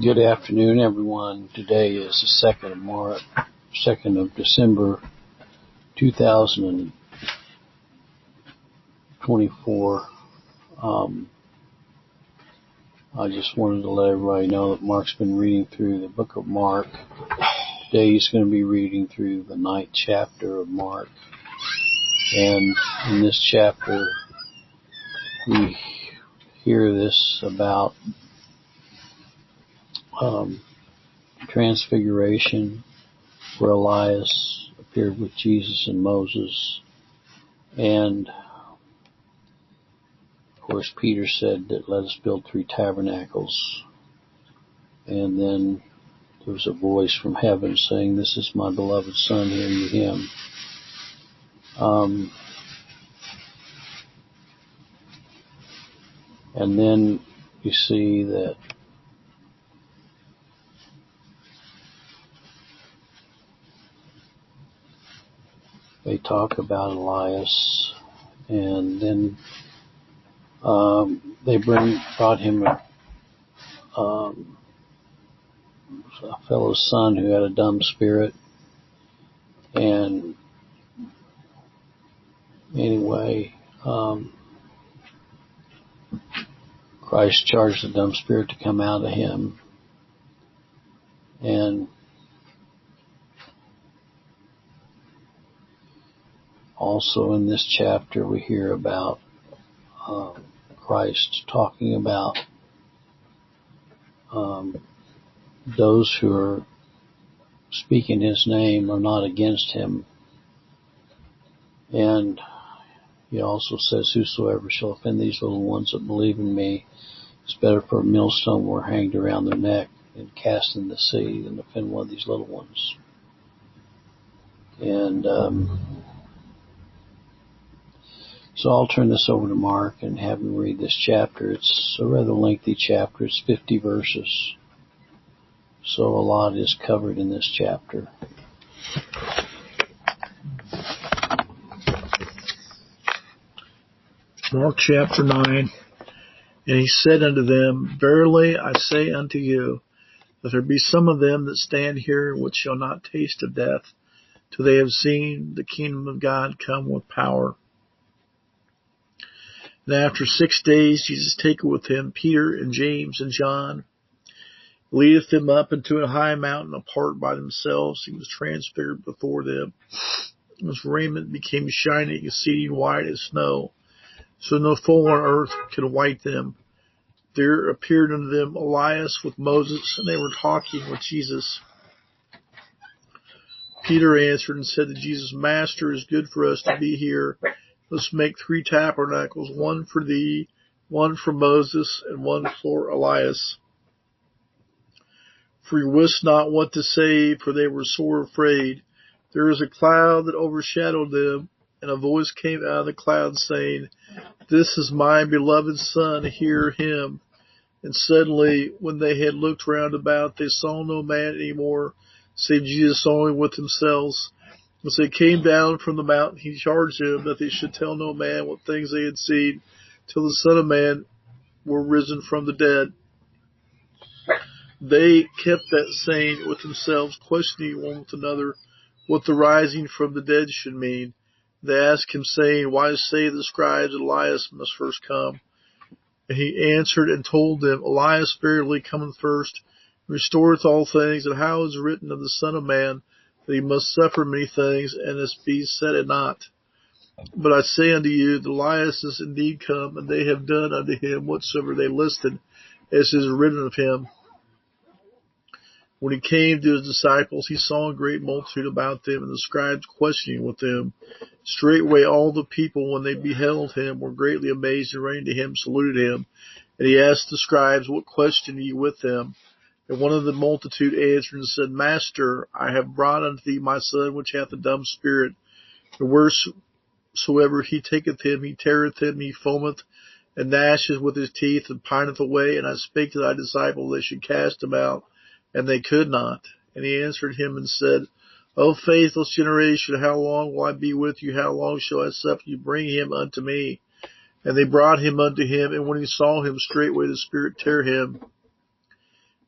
Good afternoon, everyone. Today is the 2nd of December, 2024. I just wanted to let everybody know that Mark's been reading through the book of Mark. Today he's going to be reading through the 9th chapter of Mark. And in this chapter, we hear this about Transfiguration, where Elias appeared with Jesus and Moses. And, of course, Peter said that let us build 3 tabernacles. And then there was a voice from heaven saying, "This is my beloved Son, hear ye him." And then you see that they talk about Elias, and then they brought him a fellow's son who had a dumb spirit. And anyway, Christ charged the dumb spirit to come out of him. And also in this chapter we hear about Christ talking about those who are speaking his name are not against him. And he also says, "Whosoever shall offend these little ones that believe in me, it's better for a millstone were hanged around their neck and cast in the sea than offend one of these little ones." And so I'll turn this over to Mark and have him read this chapter. It's a rather lengthy chapter. It's 50 verses. So a lot is covered in this chapter. Mark chapter 9. And he said unto them, Verily I say unto you, that there be some of them that stand here which shall not taste of death, till they have seen the kingdom of God come with power. And after 6 days Jesus taketh with him Peter and James and John, leadeth them up into a high mountain apart by themselves. He was transfigured before them. His raiment became shining, exceeding white as snow, so no full on earth could white them. There appeared unto them Elias with Moses, and they were talking with Jesus. Peter answered and said to Jesus, Master, it is good for us to be here. Let's make 3 tabernacles, one for thee, one for Moses, and one for Elias. For he wist not what to say, for they were sore afraid. There was a cloud that overshadowed them, and a voice came out of the cloud, saying, This is my beloved Son, hear him. And suddenly, when they had looked round about, they saw no man any more, save Jesus only with themselves. As they came down from the mountain, he charged them that they should tell no man what things they had seen, till the Son of Man were risen from the dead. They kept that saying with themselves, questioning one with another what the rising from the dead should mean. They asked him, saying, Why say the scribes Elias must first come? And he answered and told them, Elias verily cometh first, and restoreth all things, and how is written of the Son of Man, that he must suffer many things, and this be said it not. But I say unto you, that Elias is indeed come, and they have done unto him whatsoever they listed, as is written of him. When he came to his disciples, he saw a great multitude about them, and the scribes questioning with them. Straightway all the people, when they beheld him, were greatly amazed, and running to him saluted him. And he asked the scribes, What question ye with them? And one of the multitude answered and said, Master, I have brought unto thee my son, which hath a dumb spirit. And wheresoever he taketh him, he teareth him, he foameth, and gnasheth with his teeth, and pineth away. And I spake to thy disciples, they should cast him out, and they could not. And he answered him and said, O faithless generation, how long will I be with you? How long shall I suffer you? Bring him unto me. And they brought him unto him, and when he saw him, straightway the spirit tear him.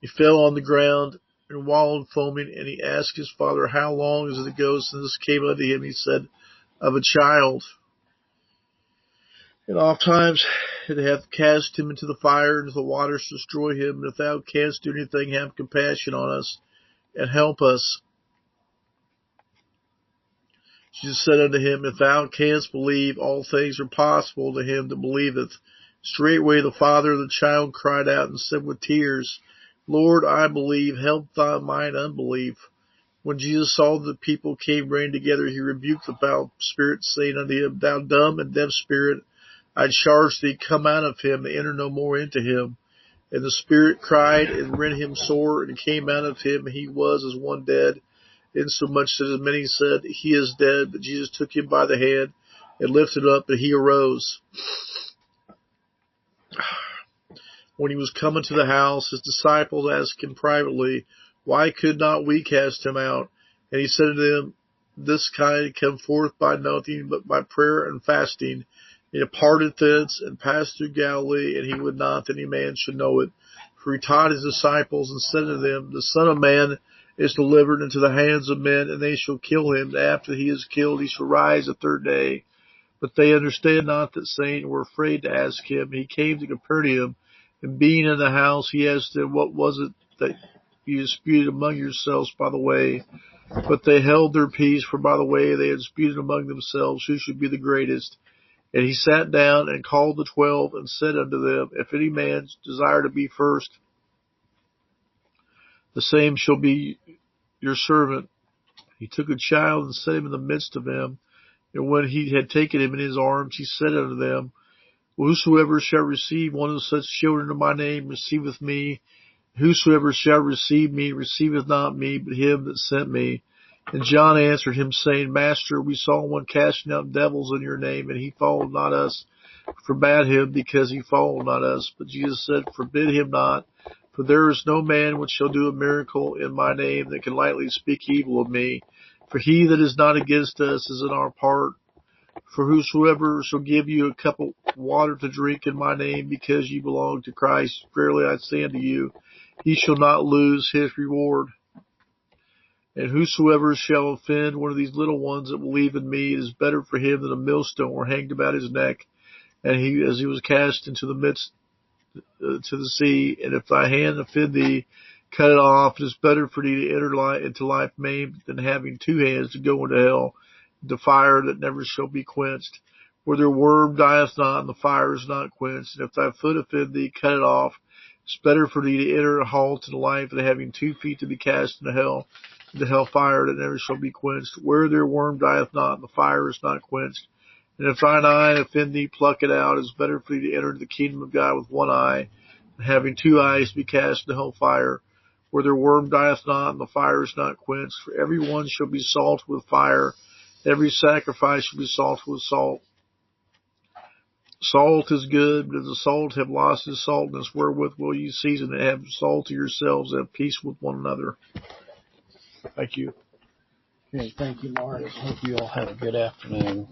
He fell on the ground and wallowed foaming, and he asked his father, How long is it ago since this came unto him? He said, Of a child. And oft times it hath cast him into the fire, and into the waters to destroy him. And if thou canst do anything, have compassion on us, and help us. Jesus said unto him, If thou canst believe, all things are possible to him that believeth. Straightway the father of the child cried out and said with tears, Lord, I believe, help thy mine unbelief. When Jesus saw that the people came running together, he rebuked the foul spirit, saying unto him, Thou dumb and deaf spirit, I charge thee, come out of him, and enter no more into him. And the spirit cried and rent him sore, and came out of him, and he was as one dead, insomuch that as many said, He is dead. But Jesus took him by the hand, and lifted up, and he arose. When he was come into the house, his disciples asked him privately, Why could not we cast him out? And he said to them, This kind come forth by nothing but by prayer and fasting. He departed thence, and passed through Galilee, and he would not that any man should know it. For he taught his disciples, and said to them, The Son of Man is delivered into the hands of men, and they shall kill him. And after he is killed, he shall rise the third day. But they understand not that saying, and were afraid to ask him. He came to Capernaum, and being in the house, he asked them, What was it that you disputed among yourselves by the way? But they held their peace, for by the way they had disputed among themselves who should be the greatest. And he sat down and called the 12, and said unto them, If any man desire to be first, the same shall be your servant. He took a child and set him in the midst of them. And when he had taken him in his arms, he said unto them, Whosoever shall receive one of such children in my name receiveth me. Whosoever shall receive me receiveth not me, but him that sent me. And John answered him, saying, Master, we saw one casting out devils in your name, and he followed not us. Forbade him, because he followed not us. But Jesus said, Forbid him not, for there is no man which shall do a miracle in my name that can lightly speak evil of me. For he that is not against us is in our part. For whosoever shall give you a cup of water to drink in my name, because ye belong to Christ, verily I say unto you, he shall not lose his reward. And whosoever shall offend one of these little ones that believe in me, it is better for him that a millstone were hanged about his neck, and as he was cast into the midst to the sea. And if thy hand offend thee, cut it off. It is better for thee to enter into life maimed than having two hands to go into hell, the fire that never shall be quenched, where their worm dieth not, and the fire is not quenched. And if thy foot offend thee, cut it off. It's better for thee to enter a halt into life than having 2 feet to be cast into hell, the hell fire that never shall be quenched, where their worm dieth not, and the fire is not quenched. And if thine eye offend thee, pluck it out. It is better for thee to enter the kingdom of God with one eye, than having 2 eyes to be cast into hell fire, where their worm dieth not, and the fire is not quenched. For every one shall be salted with fire, every sacrifice shall be salted with salt. Salt is good, but if the salt have lost its saltness, wherewith will ye season it? Have salt to yourselves, and have peace with one another. Thank you. Okay, thank you, Mark. I hope you all have a good afternoon.